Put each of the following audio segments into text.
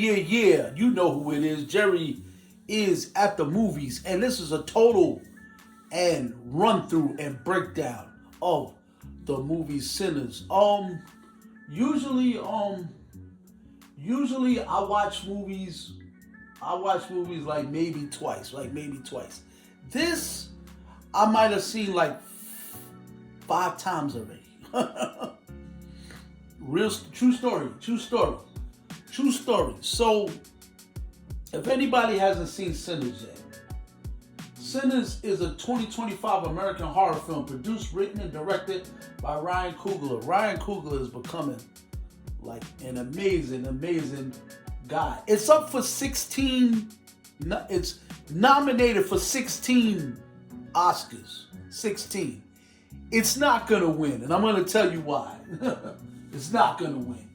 yeah. You know who it is. Jerry is at the movies, and this is a total and run through and breakdown of the movie Sinners. Usually, usually I watch movies. I watch movies like maybe twice, This I might have seen like 5 times already. True story. So, if anybody hasn't seen Sinners yet, Sinners is a 2025 American horror film produced, written, and directed by Ryan Coogler. Ryan Coogler is becoming like an amazing guy. It's up for 16, it's nominated for 16 Oscars. 16. It's not gonna win, and I'm gonna tell you why. It's not gonna win.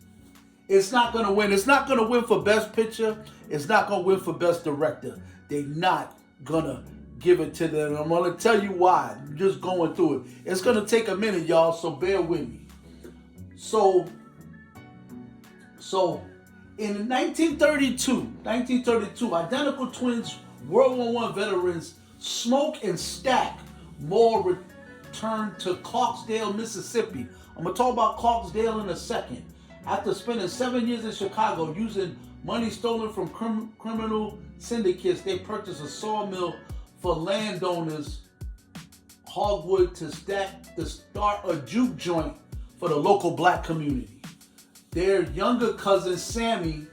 It's not gonna win. It's not gonna win for Best Picture. It's not gonna win for Best Director. They're not gonna give it to them. I'm gonna tell you why. I'm just going through it. It's gonna take a minute, y'all, so bear with me. So in 1932, identical twins, World War I veterans, Smoke and Stack Moore returned to Clarksdale, Mississippi. I'm going to talk about Clarksdale in a second. After spending 7 years in Chicago using money stolen from criminal syndicates, they purchased a sawmill for landowners, hardwood to start a juke joint for the local black community. Their younger cousin, Sammy,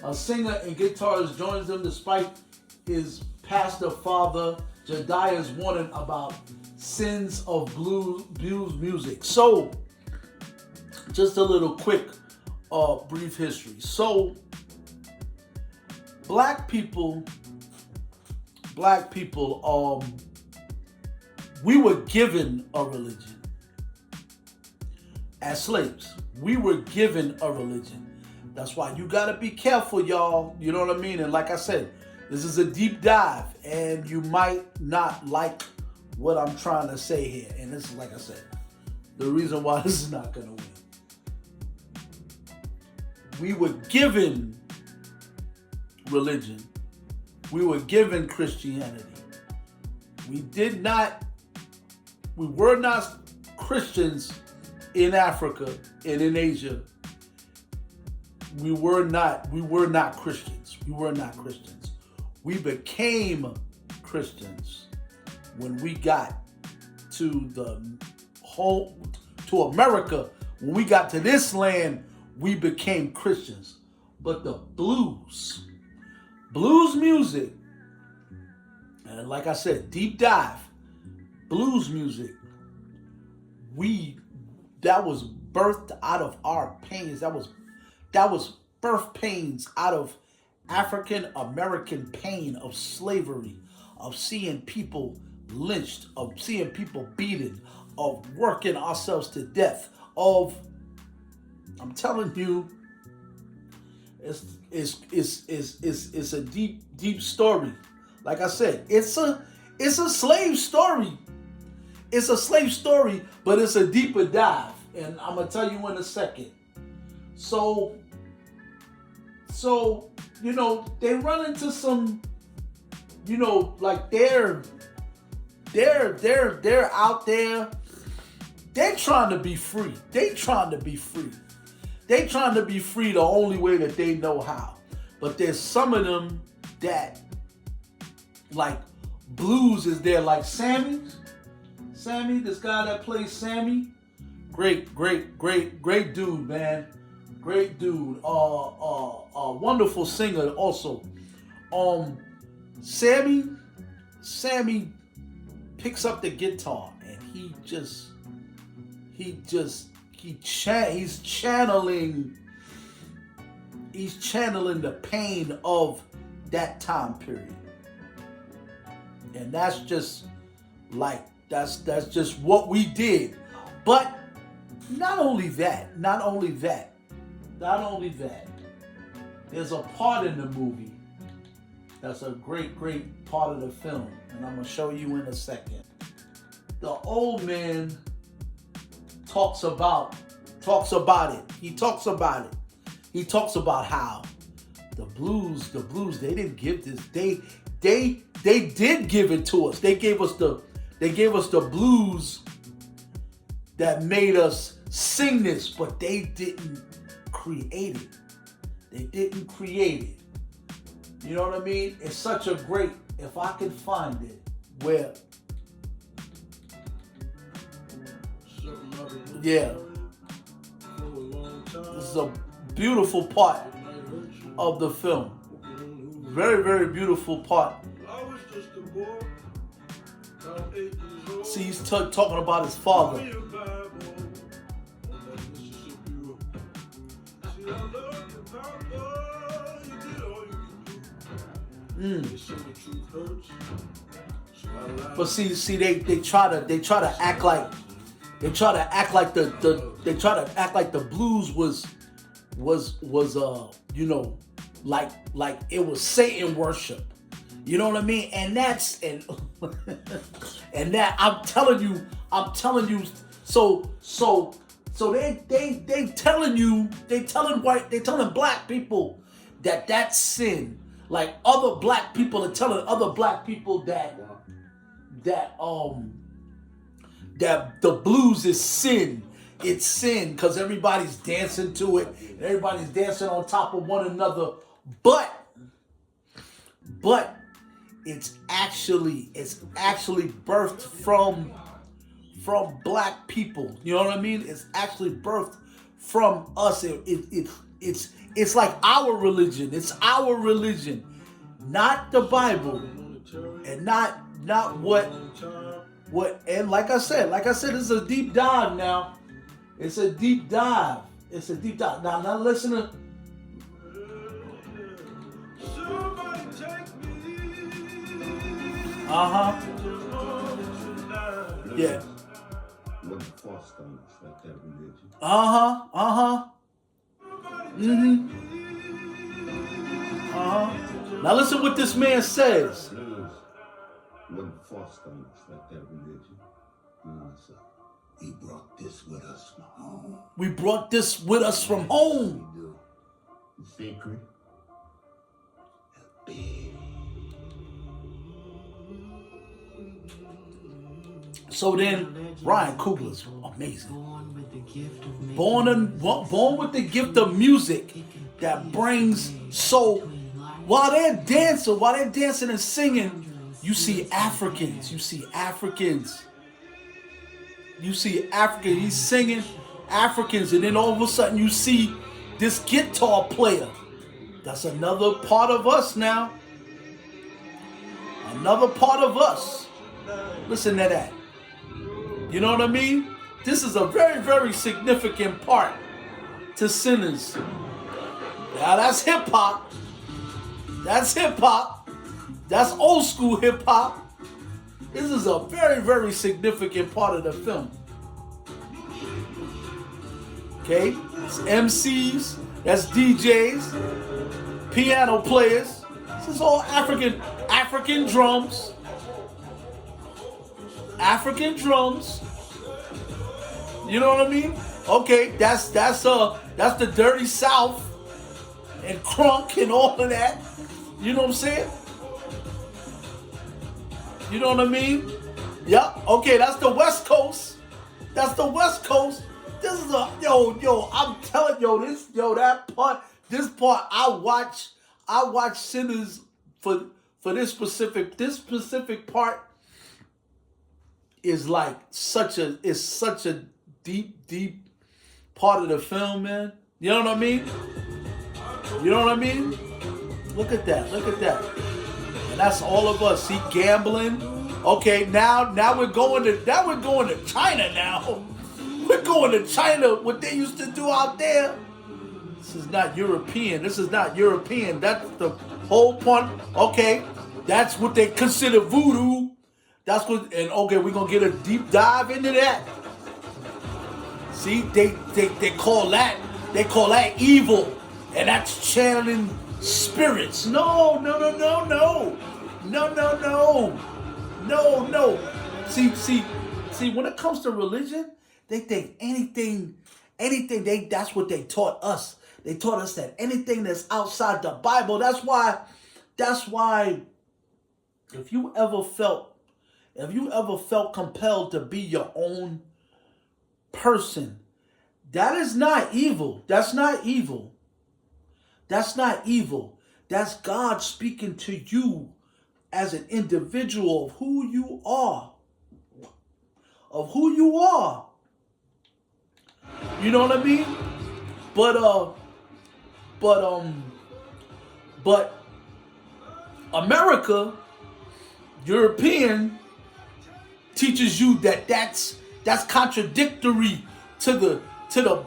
a singer and guitarist, joins them despite his pastor father, Jediah's warning about sins of blues music. So, just a little quick, brief history. So, black people, we were given a religion as slaves. We were given a religion. That's why you gotta be careful, y'all. You know what I mean? And like I said, this is a deep dive, and you might not like what I'm trying to say here. And this is, like I said, the reason why this is not gonna win. We were given religion. We were given Christianity. We were not Christians in Africa and in Asia. We were not Christians. We became Christians when we got to America. When we got to this land, we became Christians. But the blues music, and like I said, deep dive, blues music, that was birthed out of our pains. That was birth pains out of African American pain of slavery, of seeing people lynched, of seeing people beaten, of working ourselves to death, I'm telling you, it's a deep story. Like I said, it's a slave story. It's a slave story, but it's a deeper dive, and I'm gonna tell you in a second. So they run into some, like they're out there. They're trying to be free. They're trying to be free the only way that they know how. But there's some of them that, like, blues is there, like Sammy, this guy that plays Sammy. Great dude, man. Great dude. Wonderful singer also. Sammy picks up the guitar and he's channeling the pain of that time period. And that's just like that's just what we did. But not only that, there's a part in the movie that's a great part of the film, and I'm gonna show you in a second. The old man talks about it. He talks about how The blues, they didn't give this. They did give it to us. They gave us the blues that made us sing this, but they didn't create it. They didn't create it. You know what I mean? It's such a great, if I can find it, where, yeah, this is a beautiful part of the film. Very, very beautiful part. See, he's talking about his father. But see, they try to act like the blues was like it was Satan worship. You know what I mean? And that's and that I'm telling you. So they telling black people that that's sin. Like other black people are telling other black people that the blues is sin. It's sin because everybody's dancing to it and everybody's dancing on top of one another. But it's actually birthed from black people. You know what I mean? It's actually birthed from us. It's like our religion. It's our religion, not the Bible, and not what. And like I said, it's a deep dive now. It's a deep dive. Now listen to. Yeah. Now listen what this man says. We brought this with us from home. We brought this with us from home. The secret. Big. So then, Ryan Coogler's amazing. Born with the gift of music that brings. So while they're dancing and singing, you see Africans. He's singing Africans, and then all of a sudden you see this guitar player. That's another part of us now. Another part of us. Listen to that. You know what I mean? This is a very, very significant part to Sinners. Now that's hip hop. That's old school hip hop. This is a very, very significant part of the film. Okay? It's MCs, that's DJs, piano players. This is all African drums. African drums. You know what I mean? Okay, that's the Dirty South and crunk and all of that. You know what I'm saying? You know what I mean? Yep. Okay, that's the West Coast. This is I'm telling this part I watch Sinners for this specific part is like such a deep part of the film, man. You know what I mean? Look at that. And that's all of us. See, gambling. Okay, now we're going to China now. We're going to China, what they used to do out there. This is not European. That's the whole point. Okay, that's what they consider voodoo. We're gonna get a deep dive into that. See, they call that evil, and that's channeling spirits. No. See, when it comes to religion, they think anything, that's what they taught us. They taught us that anything that's outside the Bible, that's why if you ever felt compelled to be your own person, that is not evil. That's not evil. That's not evil. That's God speaking to you as an individual of who you are. Of who you are. You know what I mean? But America, European, teaches you that that's contradictory to the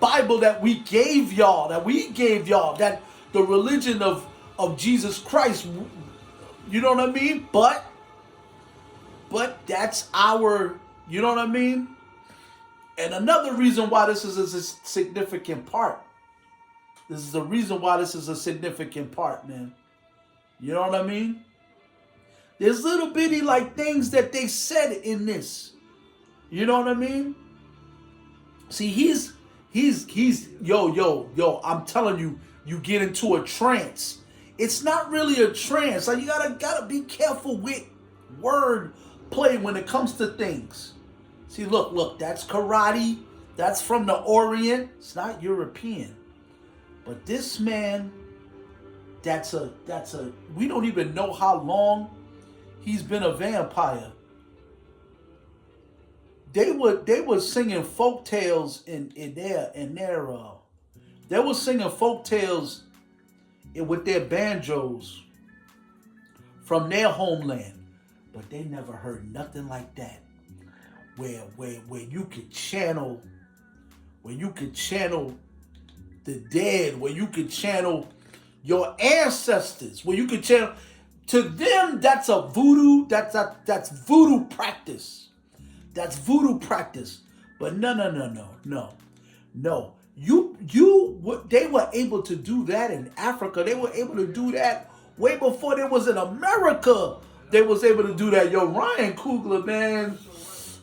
Bible that we gave y'all, that the religion of Jesus Christ. You know what I mean? But that's our, you know what I mean? And another reason why this is a significant part. This is the reason why this is a significant part, man. You know what I mean? There's little bitty like things that they said in this. You know what I mean? See, he's yo, I'm telling you, you get into a trance. It's not really a trance. Like, you gotta be careful with word play when it comes to things. See, look, that's karate. That's from the Orient. It's not European. But this man, that's a we don't even know how long he's been a vampire. They were singing folk tales they were singing folk tales with their banjos from their homeland, but they never heard nothing like that, where you could channel the dead, where you could channel your ancestors, where you could channel. To them, that's a voodoo. That's voodoo practice. That's voodoo practice. But no. They were able to do that in Africa. They were able to do that way before there was in America. They was able to do that. Yo, Ryan Coogler, man.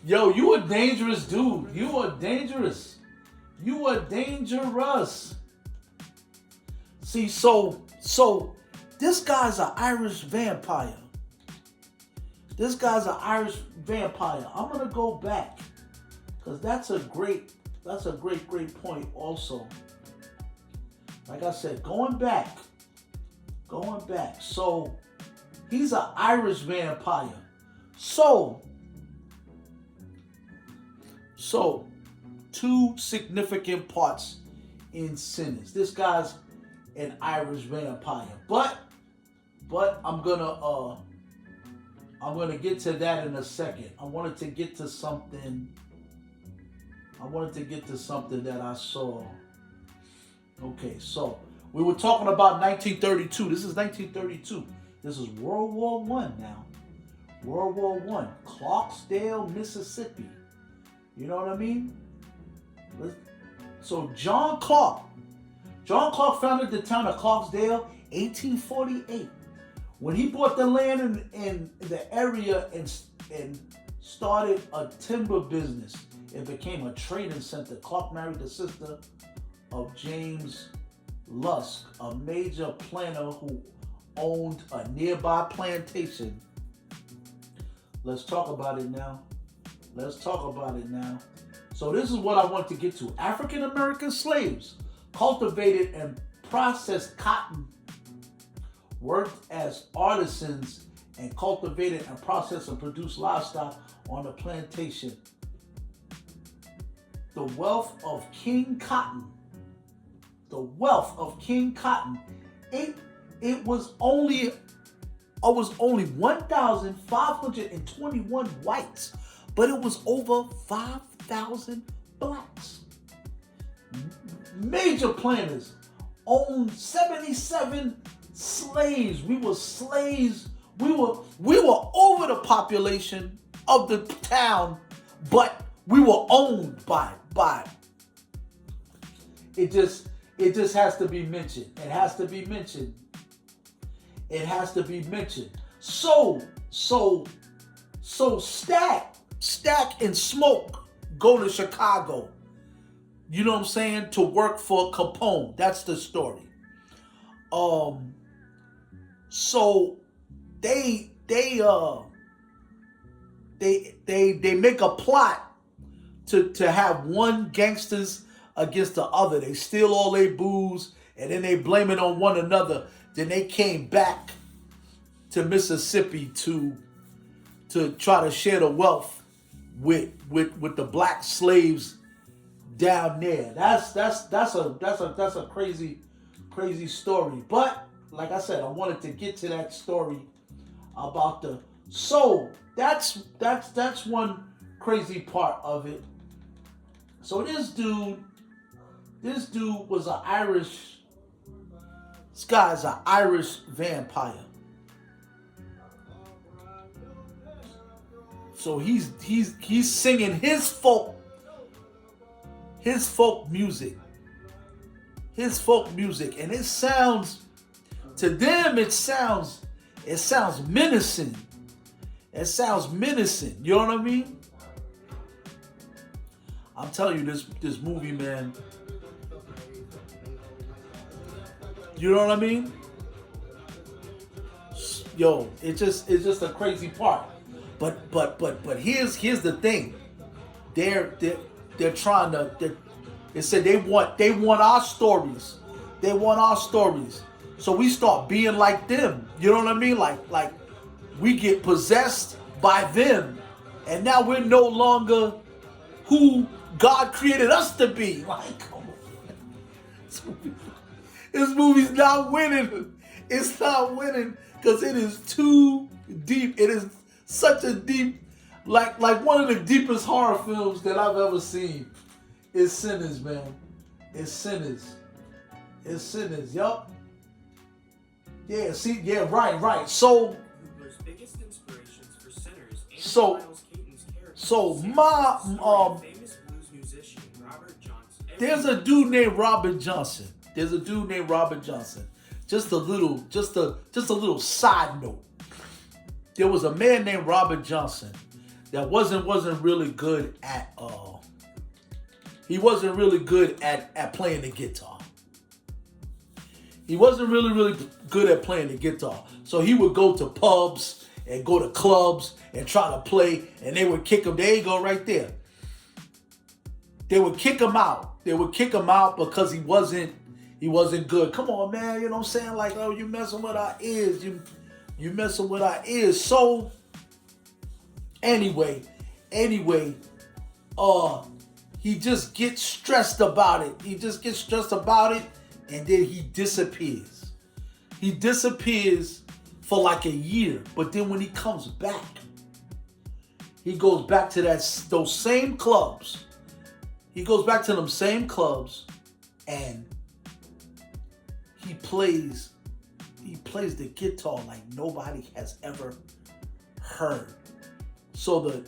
Yo, you a dangerous dude. You are dangerous. You are dangerous. See, so this guy's an Irish vampire. I'm gonna go back, because that's a great point also. Like I said, going back. So he's an Irish vampire. So two significant parts in Sinners. This guy's an Irish vampire. But I'm gonna get to that in a second. I wanted to get to something that I saw. Okay, so we were talking about 1932. This is 1932. This is World War I now. World War I. Clarksdale, Mississippi. You know what I mean? So John Clark founded the town of Clarksdale, 1848. When he bought the land in the area and started a timber business, it became a trading center. Clark married the sister of James Lusk, a major planter who owned a nearby plantation. Let's talk about it now. So this is what I want to get to. African American slaves cultivated and processed cotton, worked as artisans, and cultivated and processed and produced livestock on the plantation. The wealth of King Cotton. It was only 1,521 whites, but it was over 5,000 blacks. Major planters owned 77 slaves. We were slaves. We were over the population of the town, but we were owned by. It just has to be mentioned. It has to be mentioned. So Stack and Smoke go to Chicago. you know what I'm saying, to work for Capone. That's the story. So they make a plot to have one gangsters against the other. They steal all their booze and then they blame it on one another. Then they came back to Mississippi to try to share the wealth with the black slaves down there. That's a crazy story. But like I said, I wanted to get to that story about the soul. That's one crazy part of it. So this dude was an Irish. This guy's an Irish vampire. So he's singing his folk music. His folk music. And it sounds, to them it sounds menacing. It sounds menacing. You know what I mean? I'm telling you, this movie, man. You know what I mean? Yo, it's just a crazy part. But here's the thing. They're trying to. They said they want our stories. They want our stories. So we start being like them. You know what I mean? Like we get possessed by them, and now we're no longer who God created us to be. Like, come on. This movie's not winning. It's not winning because it is too deep. It is such a deep, like one of the deepest horror films that I've ever seen. It's Sinners, man. It's Sinners. It's Sinners. Yup. Yeah. See. Yeah. Right. So. Cooper's biggest inspirations for Sinners and So. Miles Keaton's character. So my Famous blues musician Robert Johnson. There's a dude named Robert Johnson. Just a little side note. There was a man named Robert Johnson that wasn't really good at he wasn't really good at playing the guitar. He wasn't really good at playing the guitar. So he would go to pubs and go to clubs and try to play, and they would kick him. There you go, right there. They would kick him out. They would kick him out because he wasn't good. Come on, man. You know what I'm saying? Like, oh, you messing with our ears. You messing with our ears. So, anyway, he just gets stressed about it. And then he disappears. He disappears for like a year. But then when he comes back, he goes back to those same clubs. He goes back to them same clubs, and he plays the guitar like nobody has ever heard. So the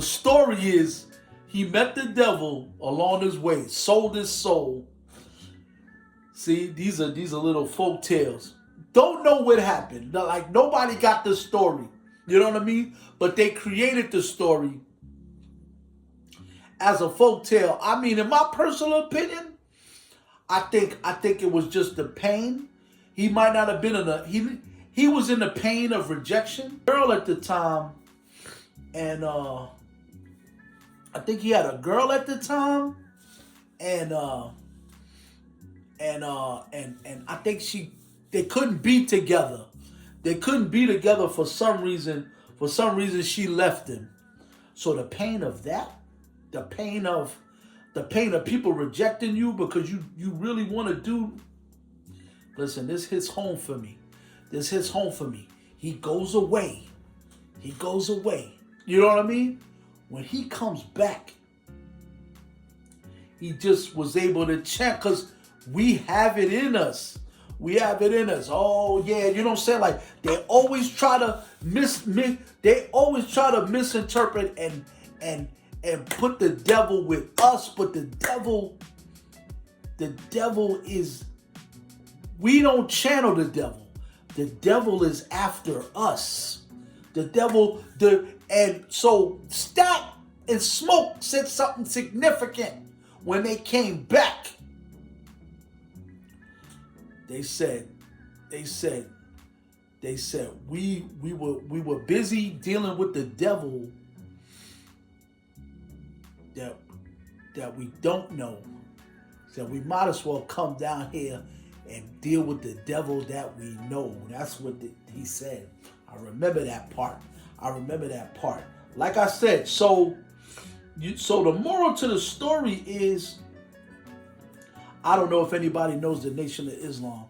story is he met the devil along his way, sold his soul. See, these are little folk tales. Don't know what happened. Like nobody got the story. You know what I mean? But they created the story as a folk tale. I mean, in my personal opinion, I think it was just the pain. He might not have been he was in the pain of rejection. Girl at the time, and I think he had a girl at the time, and I think they couldn't be together. They couldn't be together for some reason. For some reason, she left him. So the pain of that, the pain of people rejecting you because you really want to do. Listen, this hits home for me. He goes away. You know what I mean? When he comes back, he just was able to chant because we have it in us. Oh yeah, you know what I'm saying? Like they always try to misinterpret and put the devil with us, but the devil is, we don't channel the devil. The devil is after us. And so Stack and Smoke said something significant when they came back. They said we were busy dealing with the devil that we don't know. So we might as well come down here and deal with the devil that we know. That's what he said. I remember that part. Like I said, so the moral to the story is, I don't know if anybody knows the Nation of Islam.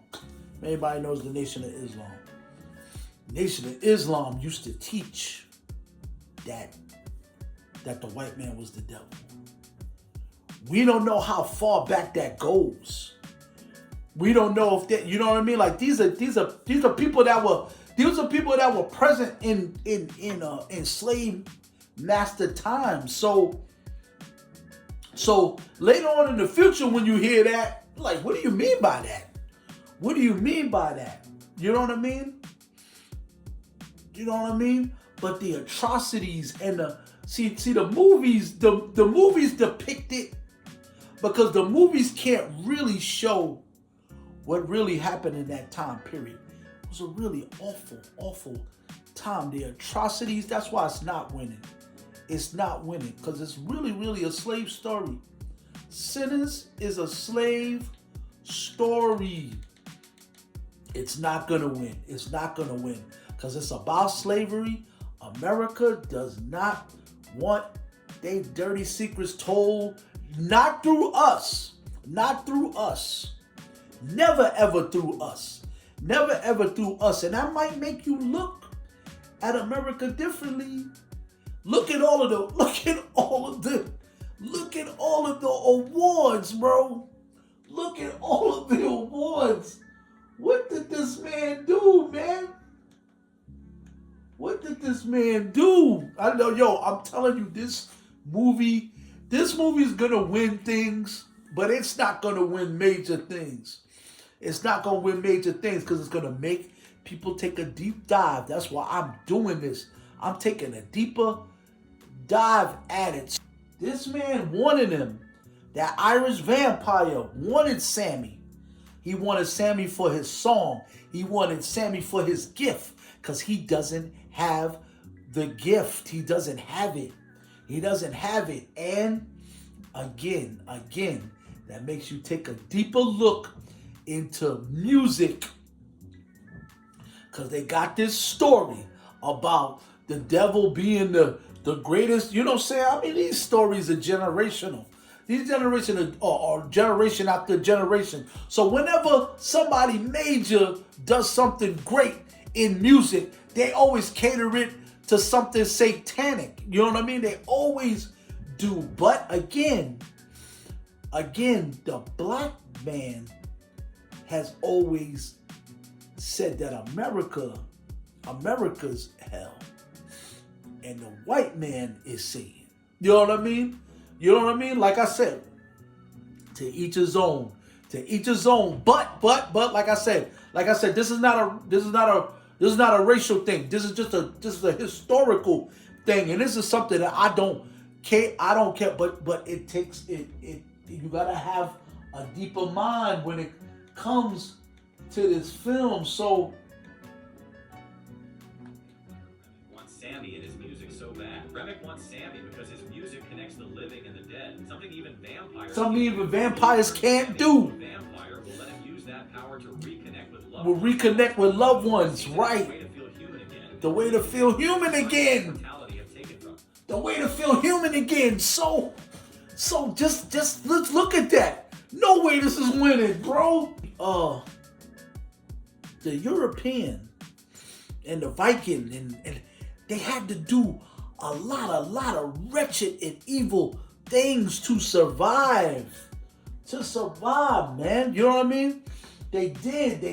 Anybody knows the Nation of Islam? Nation of Islam used to teach that the white man was the devil. We don't know how far back that goes. We don't know if that, you know what I mean? Like these are people that were present in slave master times. So later on in the future, when you hear that, like, what do you mean by that? What do you mean by that? You know what I mean? You know what I mean? But the atrocities and the movies, the movies depict it, because the movies can't really show what really happened in that time period. It was a really awful time. The atrocities, that's why it's not winning. It's not winning, because it's really a slave story. Sinners is a slave story. It's not gonna win. It's not gonna win, because it's about slavery. America does not want their dirty secrets told. Not through us. Not through us. Never ever through us. Never ever through us. And that might make you look at America differently. Look at all of the awards, bro. Look at all of the awards. What did this man do, man? What did this man do? I know, I'm telling you, this movie is gonna win things, but it's not gonna win major things. It's not gonna win major things because it's gonna make people take a deep dive. That's why I'm doing this. I'm taking a deeper dive at it. This man wanted him. That Irish vampire wanted Sammy. He wanted Sammy for his song. He wanted Sammy for his gift, because he doesn't have the gift. He doesn't have it. He doesn't have it. And again, that makes you take a deeper look into music, because they got this story about the devil being the greatest. You know what I'm saying? I mean, these stories are generational. These generations are generation after generation. So whenever somebody major does something great in music, they always cater it to something satanic. You know what I mean? They always do. But again, the black man has always said that America's hell, and the white man is Satan. You know what I mean? You know what I mean? Like I said, to each his own. To each his own. But like I said, this is not a racial thing. This is a historical thing, and this is something that I don't care. But it takes it. You gotta have a deeper mind when it comes to this film. So wants Sammy in his music so bad. Remick wants Sammy because his music connects the living and the dead. Something even vampires can't do. Vampire will let him use that power to reconnect with loved ones. Will reconnect with loved ones, right? The way to feel human again. The way to feel human again. So just let's look at that. No way this is winning, bro. The European and the Viking and they had to do a lot of wretched and evil things to survive. Man. You know what I mean? They did.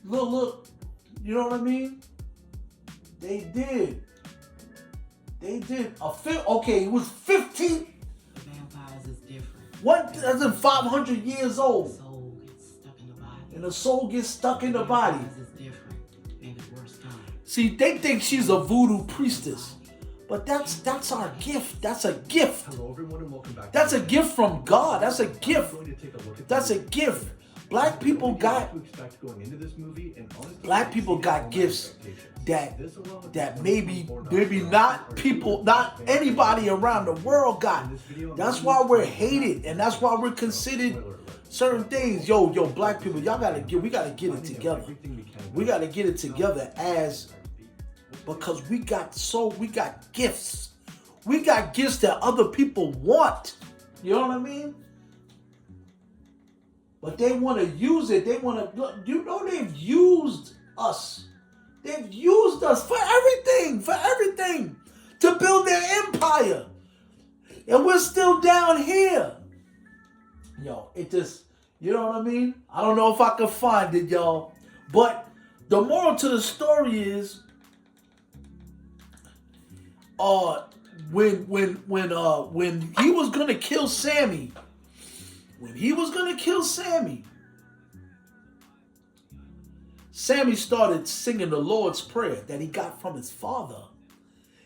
Look. You know what I mean? They did. Okay, it was 15. The vampires is different. 1,500 years old. The soul gets stuck in the body. And the soul gets stuck in the body. Vampires is different. Maybe worse time. See, they think she's a voodoo priestess. But that's our gift. That's a gift. Hello everyone and welcome back. That's a gift from God. That's a gift. I'm going to take a look at That's a the movie. gift. Black people What got to expect going into this movie, and honestly, black people exceeded got all my gifts expectations. that This alone with that the maybe $1.4 not people, not anybody around the world got. That's why we're hated, and that's why we're considered certain things. Yo, black people, we gotta get it together. We gotta get it together because we got gifts. We got gifts that other people want. You know what I mean? But they want to use it. They want to, they've used us. They've used us for everything, to build their empire. And we're still down here. Yo, it just, you know what I mean? I don't know if I can find it, y'all. But the moral to the story is, when he was gonna kill Sammy, Sammy started singing the Lord's Prayer that he got from his father.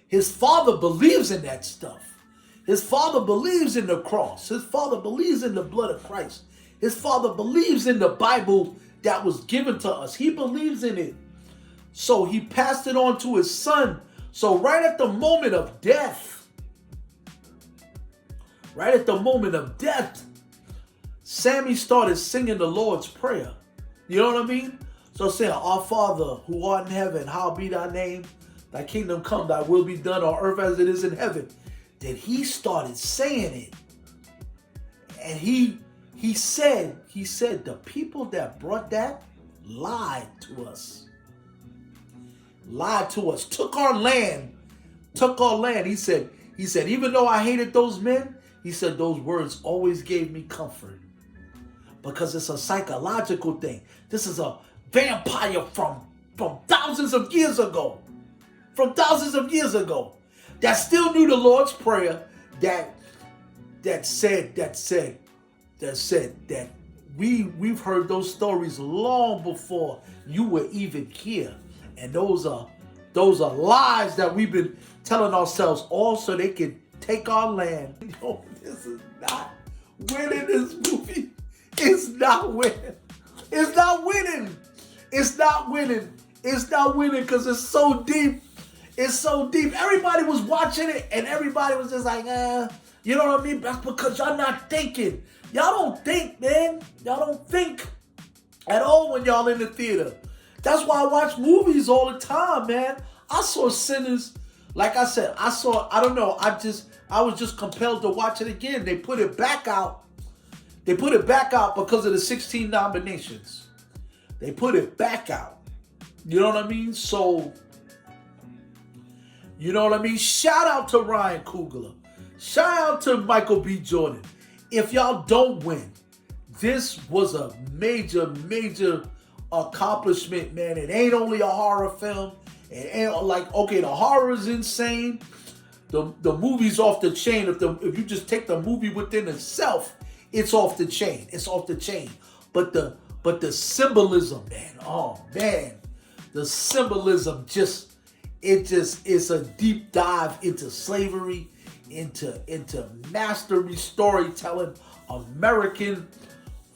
His father believes in that stuff. His father believes in the cross. His father believes in the blood of Christ. His father believes in the Bible that was given to us. He believes in it. So he passed it on to his son. So right at the moment of death, Sammy started singing the Lord's Prayer. You know what I mean? So saying, Our Father, who art in heaven, hallowed be thy name. Thy kingdom come, thy will be done on earth as it is in heaven. Then he started saying it. And he said, the people that brought that lied to us. Took our land. He said, even though I hated those men, he said those words always gave me comfort. Because it's a psychological thing. This is a vampire from thousands of years ago. That still knew the Lord's Prayer, that said that we've heard those stories long before you were even here. And those are lies that we've been telling ourselves all so they can take our land. Yo, this is not winning, this movie. It's not winning because it's so deep. Everybody was watching it and everybody was just like, you know what I mean? That's because y'all not thinking. Y'all don't think, man. Y'all don't think at all when y'all in the theater. That's why I watch movies all the time, man. I saw Sinners. Like I said, I was just compelled to watch it again. They put it back out. Because of the 16 nominations. They put it back out. You know what I mean? So, you know what I mean? Shout out to Ryan Coogler. Shout out to Michael B. Jordan. If y'all don't win, this was a major accomplishment, man. It ain't only a horror film. It ain't like, okay, the horror is insane. The movie's off the chain. If you just take the movie within itself, it's off the chain. But the symbolism, man. Oh man, the symbolism it's a deep dive into slavery, into mastery storytelling, American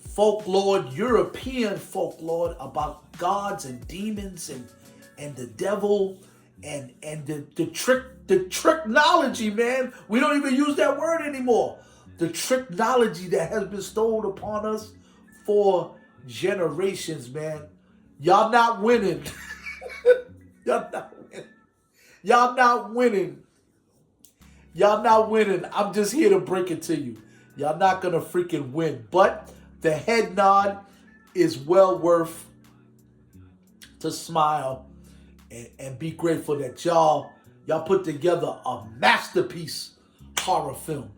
folklore, European folklore about gods and demons and the devil and the tricknology, man. We don't even use that word anymore. The tricknology that has been bestowed upon us for generations, man. Y'all not winning. Y'all not winning. I'm just here to break it to you. Y'all not gonna freaking win. But the head nod is well worth to smile and be grateful that y'all put together a masterpiece horror film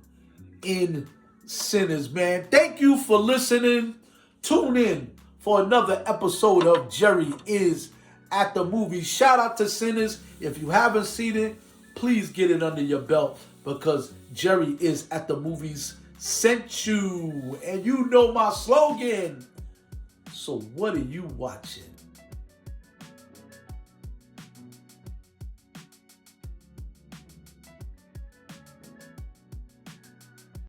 in Sinners, man. Thank you for listening. Tune in for another episode of Jerry is at the Movies. Shout out to Sinners. If you haven't seen it, please get it under your belt because Jerry is at the Movies sent you. And you know my slogan. So what are you watching?